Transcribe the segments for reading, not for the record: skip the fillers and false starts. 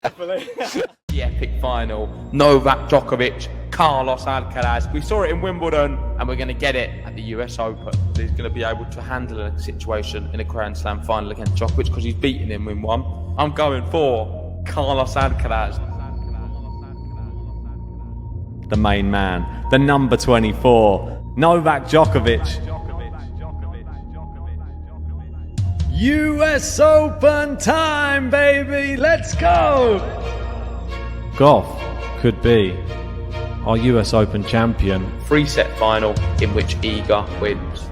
The epic final, Novak Djokovic, Carlos Alcaraz. We saw it in Wimbledon and we're going to get it at the US Open. He's going to be able to handle a situation in a Grand Slam final against Djokovic because he's beaten him in one. I'm going for Carlos Alcaraz. The main man, the number 24, Novak Djokovic. US Open time, baby! Let's go! Gauff could be our US Open champion. 3-set final in which Iga wins.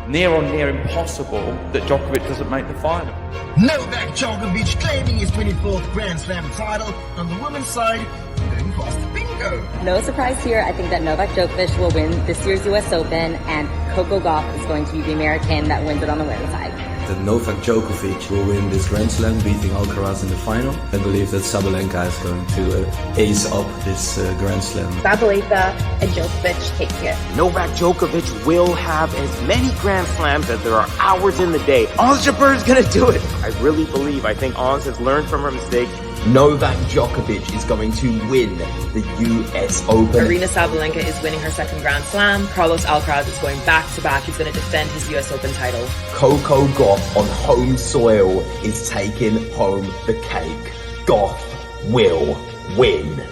Near on near impossible that Djokovic doesn't make the final. Novak Djokovic claiming his 24th Grand Slam title on the women's side. Going for Ostapenko. No surprise here. I think that Novak Djokovic will win this year's US Open, and Coco Gauff is going to be the American that wins it on the women's side. That Novak Djokovic will win this Grand Slam, beating Alcaraz in the final. I believe that Sabalenka is going to ace up this Grand Slam. Sabalenka and Djokovic take it. Novak Djokovic will have as many Grand Slams as there are hours in the day. Ons Jabeur is going to do it. I really believe, I think Ons has learned from her mistakes. Novak Djokovic is going to win the US Open. Aryna Sabalenka is winning her second Grand Slam. Carlos Alcaraz is going back-to-back. He's going to defend his US Open title. Coco Gauff on home soil is taking home the cake. Gauff will win.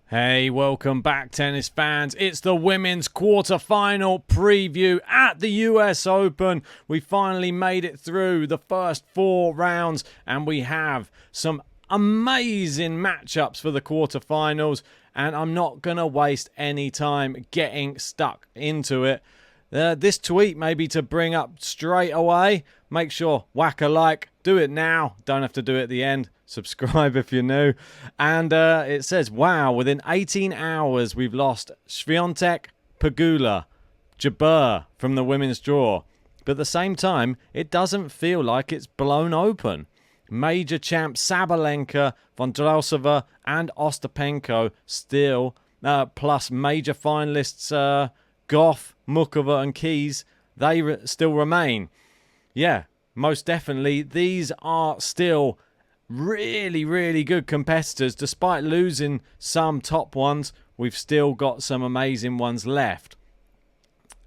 Hey, welcome back, tennis fans. It's the women's quarter-final preview at the US Open. We finally made it through the first 4 rounds, and we have some amazing matchups for the quarterfinals, and I'm not going to waste any time getting stuck into it. This tweet maybe to bring up straight away. Make sure, whack a like. Do it now. Don't have to do it at the end. Subscribe if you're new. And it says, wow, within 18 hours, we've lost Swiatek, Pegula, Jabeur from the women's draw. But at the same time, it doesn't feel like it's blown open. Major champs Sabalenka, Vondrousova, and Ostapenko still, plus major finalists Gauff, Muchova, and Keys, they still remain. Yeah, most definitely, these are still really, really good competitors. Despite losing some top ones, we've still got some amazing ones left.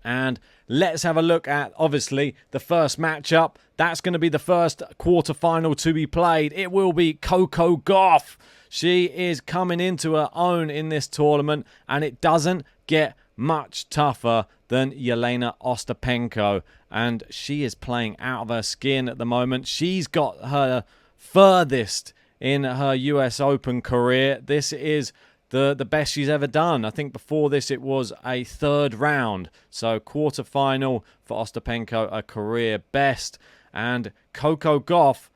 And let's have a look at, obviously, the first matchup. That's going to be the first quarterfinal to be played. It will be Coco Gauff. She is coming into her own in this tournament, and it doesn't get much tougher than Jelena Ostapenko. And she is playing out of her skin at the moment. She's got her furthest in her US Open career. This is the best she's ever done. I think before this it was a 3rd round. So quarterfinal for Ostapenko, a career best. And Coco Gauff,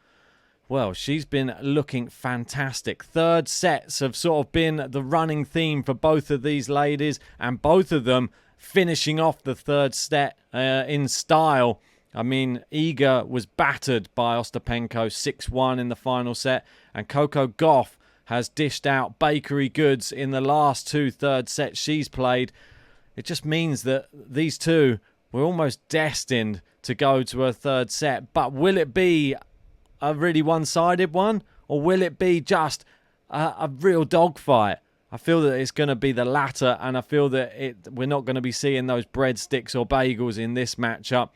well, she's been looking fantastic. 3rd sets have sort of been the running theme for both of these ladies, and both of them finishing off the 3rd set in style. I mean, Iga was battered by Ostapenko 6-1 in the final set, and Coco Gauff has dished out bakery goods in the last 2 3rd sets she's played. It just means that these two were almost destined to go to a 3rd set. But will it be a really one-sided one, or will it be just a real dogfight? I feel that it's going to be the latter, and I feel that we're not going to be seeing those breadsticks or bagels in this matchup.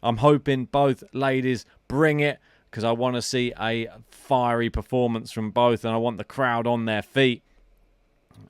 I'm hoping both ladies bring it, because I want to see a fiery performance from both, and I want the crowd on their feet.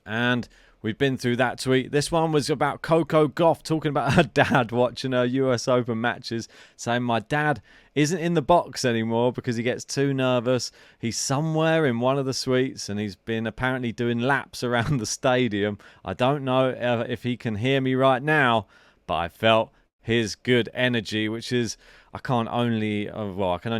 And we've been through that tweet. This one was about Coco Gauff talking about her dad watching her US Open matches, saying, my dad isn't in the box anymore because he gets too nervous. He's somewhere in one of the suites, and he's been apparently doing laps around the stadium. I don't know if he can hear me right now, but I felt his good energy, which is, I can only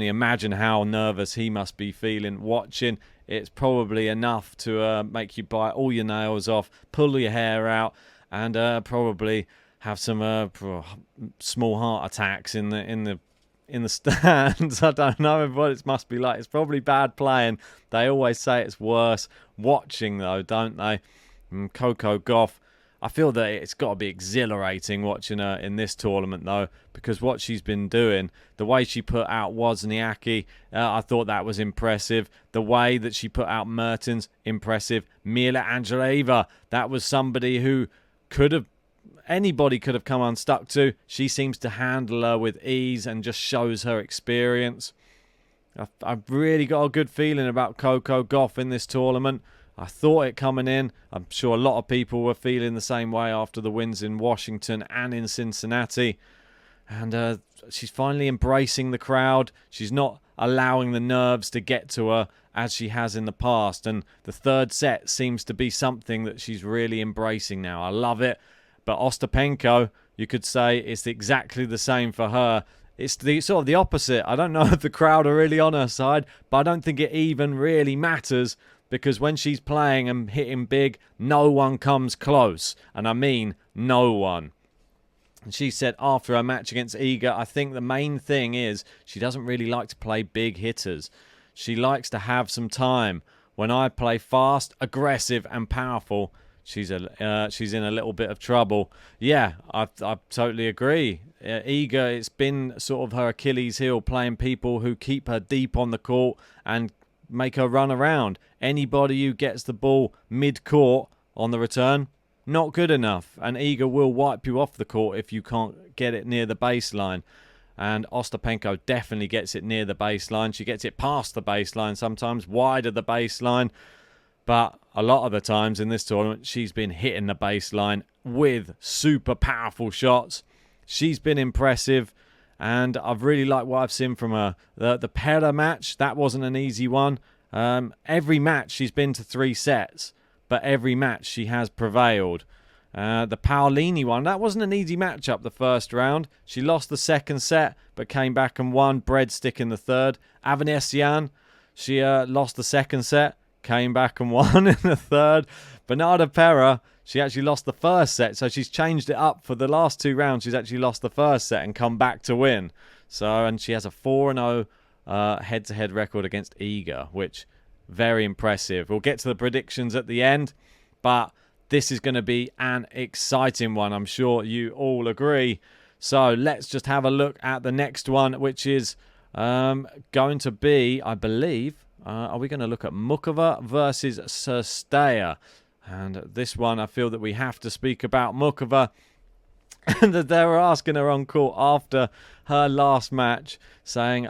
imagine how nervous he must be feeling watching. It's probably enough to make you bite all your nails off, pull your hair out, and probably have some small heart attacks in the stands. I don't know what it must be like. It's probably bad playing. They always say it's worse watching, though, don't they? Coco Gauff, I feel that it's got to be exhilarating watching her in this tournament, though, because what she's been doing, the way she put out Wozniacki, I thought that was impressive. The way that she put out Mertens, impressive. Mila Andreeva, that was somebody who anybody could have come unstuck to. She seems to handle her with ease and just shows her experience. I've really got a good feeling about Coco Gauff in this tournament. I thought it coming in. I'm sure a lot of people were feeling the same way after the wins in Washington and in Cincinnati. And she's finally embracing the crowd. She's not allowing the nerves to get to her as she has in the past. And the third set seems to be something that she's really embracing now. I love it. But Ostapenko, you could say it's exactly the same for her. It's the sort of the opposite. I don't know if the crowd are really on her side, but I don't think it even really matters. Because when she's playing and hitting big, no one comes close. And I mean no one. And she said after her match against Iga, I think the main thing is she doesn't really like to play big hitters. She likes to have some time. When I play fast, aggressive and powerful, she's in a little bit of trouble. Yeah, I totally agree. Iga, it's been sort of her Achilles heel, playing people who keep her deep on the court and make her run around. Anybody who gets the ball mid-court on the return, not good enough. And Iga will wipe you off the court if you can't get it near the baseline. And Ostapenko definitely gets it near the baseline. She gets it past the baseline sometimes, wide of the baseline. But a lot of the times in this tournament, she's been hitting the baseline with super powerful shots. She's been impressive. And I've really liked what I've seen from her. The Pera match, that wasn't an easy one. Every match she's been to 3 sets, but every match she has prevailed. The Paolini one, that wasn't an easy matchup the first round. She lost the second set, but came back and won. Breadstick in the third. Avanesian, she lost the second set, came back and won in the third. Bernarda Pera, she actually lost the first set, so she's changed it up for the last 2 rounds. She's actually lost the first set and come back to win. And she has a 4-0 head-to-head record against Iga, which very impressive. We'll get to the predictions at the end, but this is going to be an exciting one. I'm sure you all agree. So let's just have a look at the next one, which is going to be, I believe, are we going to look at Muchova versus Cirstea? And this one, I feel that we have to speak about Muchova. And that they were asking her on court after her last match, saying,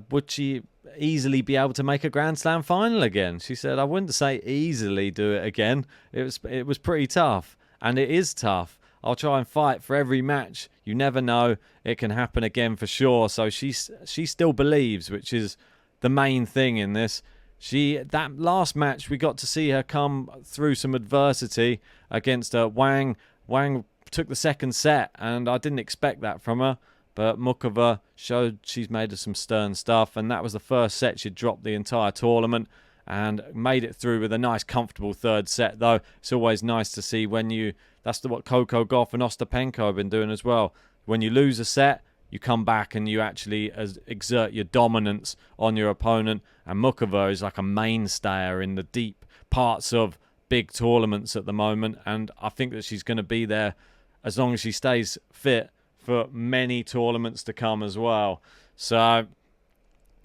would she easily be able to make a Grand Slam final again? She said, I wouldn't say easily do it again. It was pretty tough. And it is tough. I'll try and fight for every match. You never know. It can happen again for sure. So she still believes, which is the main thing in this. That last match, we got to see her come through some adversity against Wang. Wang took the second set, and I didn't expect that from her. But Muchova showed she's made of some stern stuff, and that was the first set she'd dropped the entire tournament and made it through with a nice, comfortable third set, though. It's always nice to see when that's what Coco Gauff and Ostapenko have been doing as well. When you lose a set, you come back and you actually exert your dominance on your opponent. And Muchova is like a mainstayer in the deep parts of big tournaments at the moment. And I think that she's going to be there as long as she stays fit for many tournaments to come as well. So,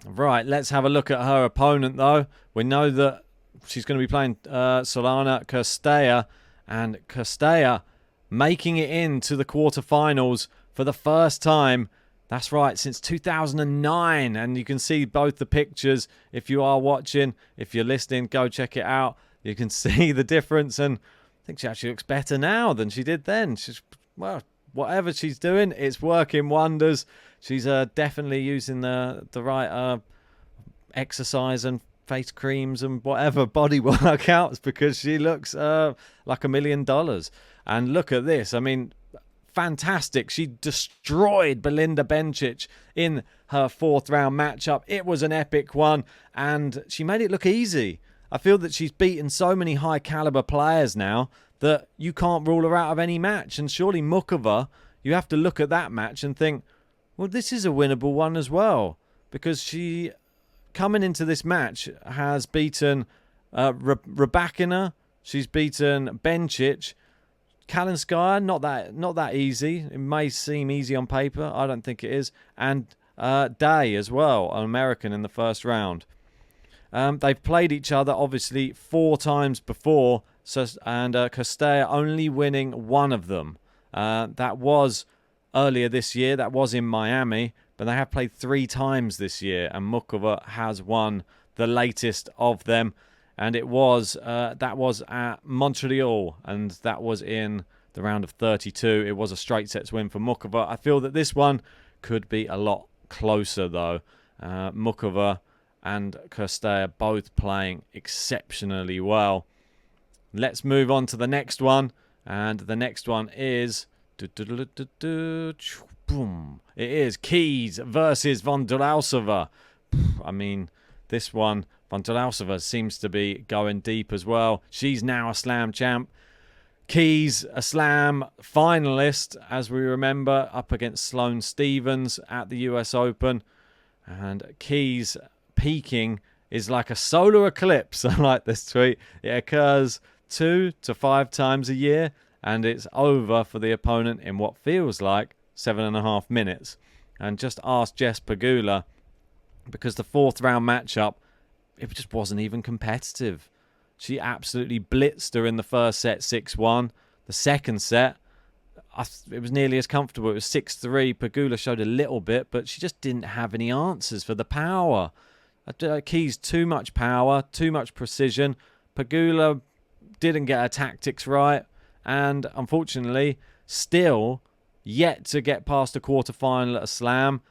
right, let's have a look at her opponent, though. We know that she's going to be playing Sorana Cirstea. And Cirstea making it into the quarterfinals for the first time. That's right, since 2009. And you can see both the pictures if you are watching. If you're listening, go check it out. You can see the difference. And I think she actually looks better now than she did then. Whatever she's doing, it's working wonders. She's definitely using the right exercise and face creams and whatever body workouts, because she looks like $1 million. And look at this. I mean, fantastic. She destroyed Belinda Bencic in her 4th round matchup. It was an epic one, and she made it look easy. I feel that she's beaten so many high caliber players now that you can't rule her out of any match. And surely Muchova, you have to look at that match and think, well, this is a winnable one as well, because she, coming into this match, has beaten Rybakina, she's beaten Bencic. Kalinskaya, not that easy. It may seem easy on paper. I don't think it is. And Day as well, an American in the first round. They've played each other, obviously, 4 times before, and Cirstea only winning one of them. That was earlier this year. That was in Miami. But they have played 3 times this year, and Muchova has won the latest of them. And that was at Montreal, and that was in the round of 32. It was a straight sets win for Muchova. I feel that this one could be a lot closer, though. Muchova and Cirstea both playing exceptionally well. Let's move on to the next one. And the next one is... It is Keys versus Vondrousova. I mean, this one, Vondrousova seems to be going deep as well. She's now a Slam champ. Keys, a Slam finalist, as we remember, up against Sloane Stephens at the US Open. And Keys peaking is like a solar eclipse. I like this tweet. It occurs 2 to 5 times a year, and it's over for the opponent in what feels like 7.5 minutes. And just ask Jess Pegula, because the 4th round matchup, it just wasn't even competitive. She absolutely blitzed her in the first set, 6-1. The second set, it was nearly as comfortable. It was 6-3. Pegula showed a little bit, but she just didn't have any answers for the power. Keys, too much power, too much precision. Pegula didn't get her tactics right, and unfortunately, still yet to get past the quarterfinal at a Slam.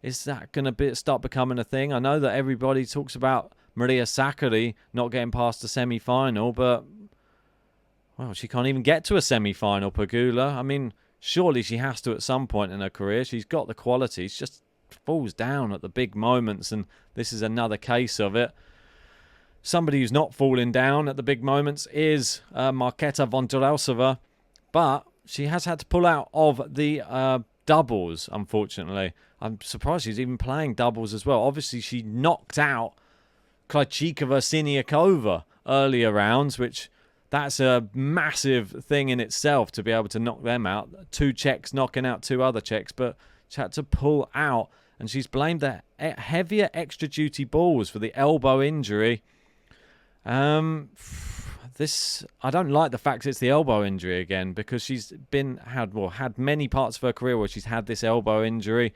Is that going to start becoming a thing? I know that everybody talks about Maria Sakkari not getting past the semi-final, but, well, she can't even get to a semi-final, Pegula. I mean, surely she has to at some point in her career. She's got the qualities, just falls down at the big moments, and this is another case of it. Somebody who's not falling down at the big moments is Marketa Vondrousova, but she has had to pull out of the doubles, unfortunately. I'm surprised she's even playing doubles as well. Obviously, she knocked out Krejcikova-Siniakova earlier rounds, which that's a massive thing in itself to be able to knock them out. 2 Czechs knocking out 2 other Czechs, but she had to pull out, and she's blamed the heavier extra duty balls for the elbow injury. I don't like the fact it's the elbow injury again, because she's had many parts of her career where she's had this elbow injury,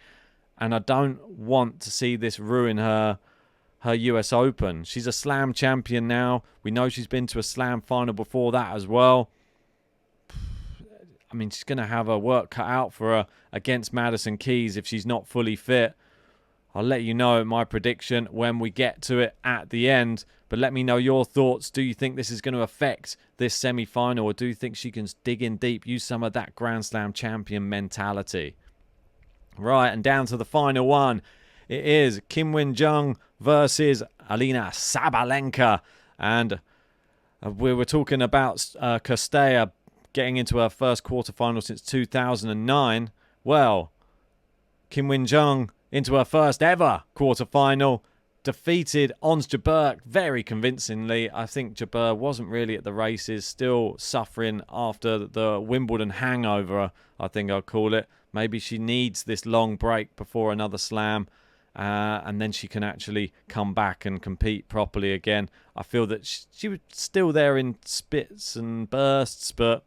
and I don't want to see this ruin her US Open. She's a Slam champion now. We know she's been to a Slam final before that as well. I mean, she's going to have her work cut out for her against Madison Keys if she's not fully fit. I'll let you know my prediction when we get to it at the end. But let me know your thoughts. Do you think this is going to affect this semi-final, or do you think she can dig in deep, use some of that Grand Slam champion mentality? Right, and down to the final one. It is Qinwen Zheng versus Aryna Sabalenka. And we were talking about Cirstea getting into her first quarterfinal since 2009. Well, Qinwen Zheng into her first ever quarterfinal, defeated Ons Jabeur very convincingly. I think Jabeur wasn't really at the races, still suffering after the Wimbledon hangover, I think I'll call it. Maybe she needs this long break before another Slam, and then she can actually come back and compete properly again. I feel that she was still there in spits and bursts, but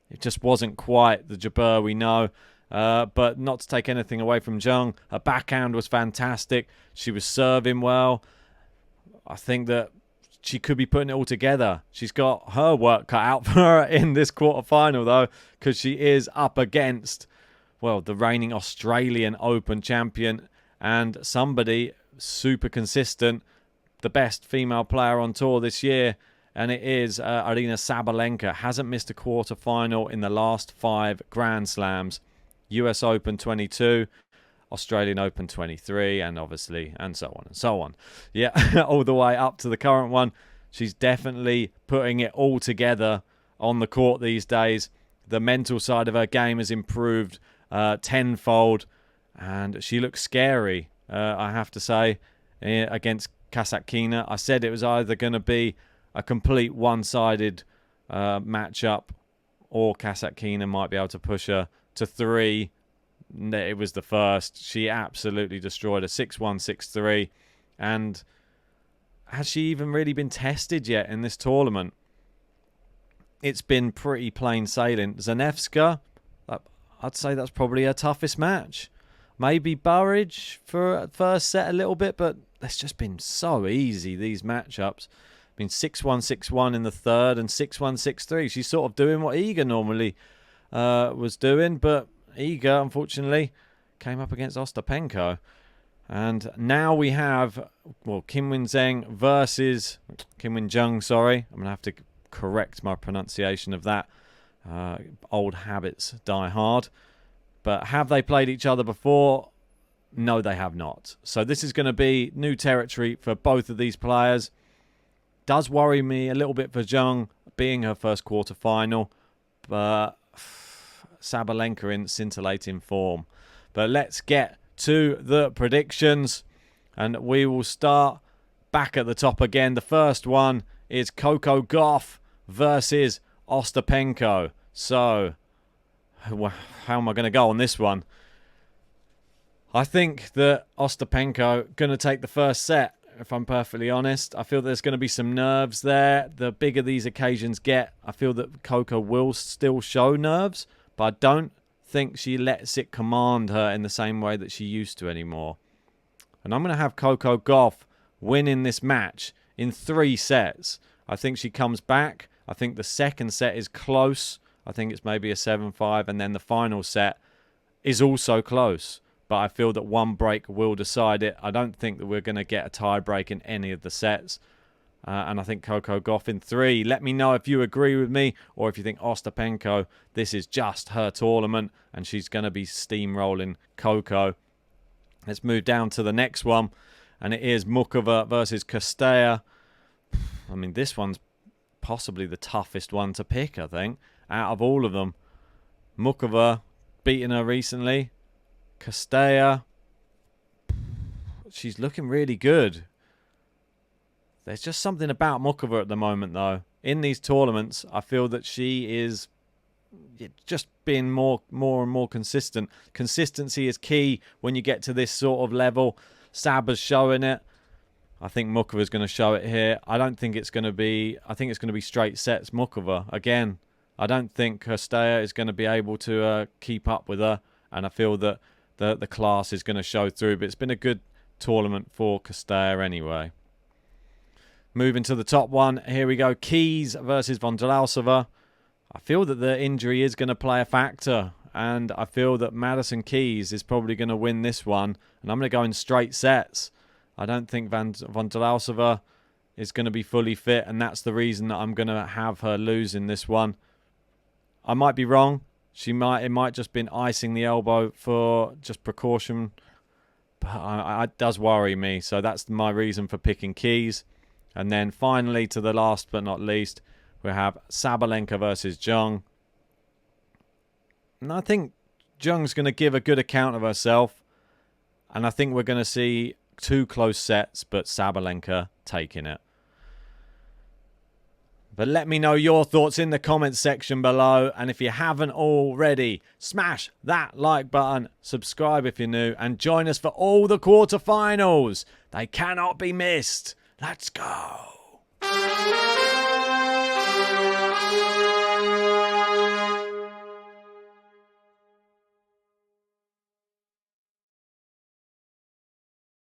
it just wasn't quite the Jabeur we know. But not to take anything away from Zheng, her backhand was fantastic. She was serving well. I think that she could be putting it all together. She's got her work cut out for her in this quarterfinal, though, because she is up against, well, the reigning Australian Open champion and somebody super consistent, the best female player on tour this year, and it is Aryna Sabalenka. Hasn't missed a quarterfinal in the last 5 Grand Slams. US Open 22, Australian Open 23, and obviously, and so on and so on. Yeah, all the way up to the current one. She's definitely putting it all together on the court these days. The mental side of her game has improved tenfold, and she looks scary, I have to say, against Kasatkina. I said it was either going to be a complete one-sided matchup, or Kasatkina might be able to push her to 3. It was the first. She absolutely destroyed her 6-1, 6-3. And has she even really been tested yet in this tournament? It's been pretty plain sailing. Zanevska, I'd say that's probably her toughest match. Maybe Burridge for first set a little bit, but it's just been so easy, these matchups. Been 6-1, 6-1 in the third and 6-1, 6-3. She's sort of doing what Iga normally was doing, but Iga, unfortunately, came up against Ostapenko. And now we have, Qinwen Zheng versus Qinwen Zheng, sorry. I'm going to have to correct my pronunciation of that. Old habits die hard. But have they played each other before? No, they have not. So this is going to be new territory for both of these players. Does worry me a little bit for Zheng being her first quarterfinal, but Sabalenka in scintillating form. But let's get to the predictions, and we will start back at the top again. The first one is Coco Gauff versus Ostapenko. So, how am I going to go on this one? I think that Ostapenko going to take the first set, if I'm perfectly honest. I feel there's going to be some nerves there. The bigger these occasions get, I feel that Coco will still show nerves, but I don't think she lets it command her in the same way that she used to anymore. And I'm going to have Coco Gauff winning this match in 3 sets. I think she comes back. I think the second set is close. I think it's maybe a 7-5, and then the final set is also close. But I feel that one break will decide it. I don't think that we're going to get a tie break in any of the sets. And I think Coco Gauff in 3. Let me know if you agree with me, or if you think Ostapenko, this is just her tournament and she's going to be steamrolling Coco. Let's move down to the next one, and it is Muchova versus Cirstea. I mean, this one's possibly the toughest one to pick, I think, out of all of them. Muchova beating her recently. Cirstea, she's looking really good. There's just something about Muchova at the moment, though. In these tournaments, I feel that she is just being more and more consistent. Consistency is key when you get to this sort of level. Saba's showing it. I think Muchova's going to show it here. I don't think it's going to be... I think it's going to be straight sets Muchova. Again, I don't think Cirstea is going to be able to keep up with her. And I feel that the class is going to show through. But it's been a good tournament for Cirstea anyway. Moving to the top one, here we go. Keys versus Vondrousova. I feel that the injury is going to play a factor, and I feel that Madison Keys is probably going to win this one, and I'm going to go in straight sets. I don't think Vondrousova is going to be fully fit, and that's the reason that I'm going to have her lose in this one. I might be wrong. It might just been icing the elbow for just precaution, but it does worry me, so that's my reason for picking Keys. And then finally, to the last but not least, we have Sabalenka versus Zheng. And I think Zheng's going to give a good account of herself. And I think we're going to see 2 close sets, but Sabalenka taking it. But let me know your thoughts in the comments section below. And if you haven't already, smash that like button, subscribe if you're new, and join us for all the quarterfinals. They cannot be missed. Let's go.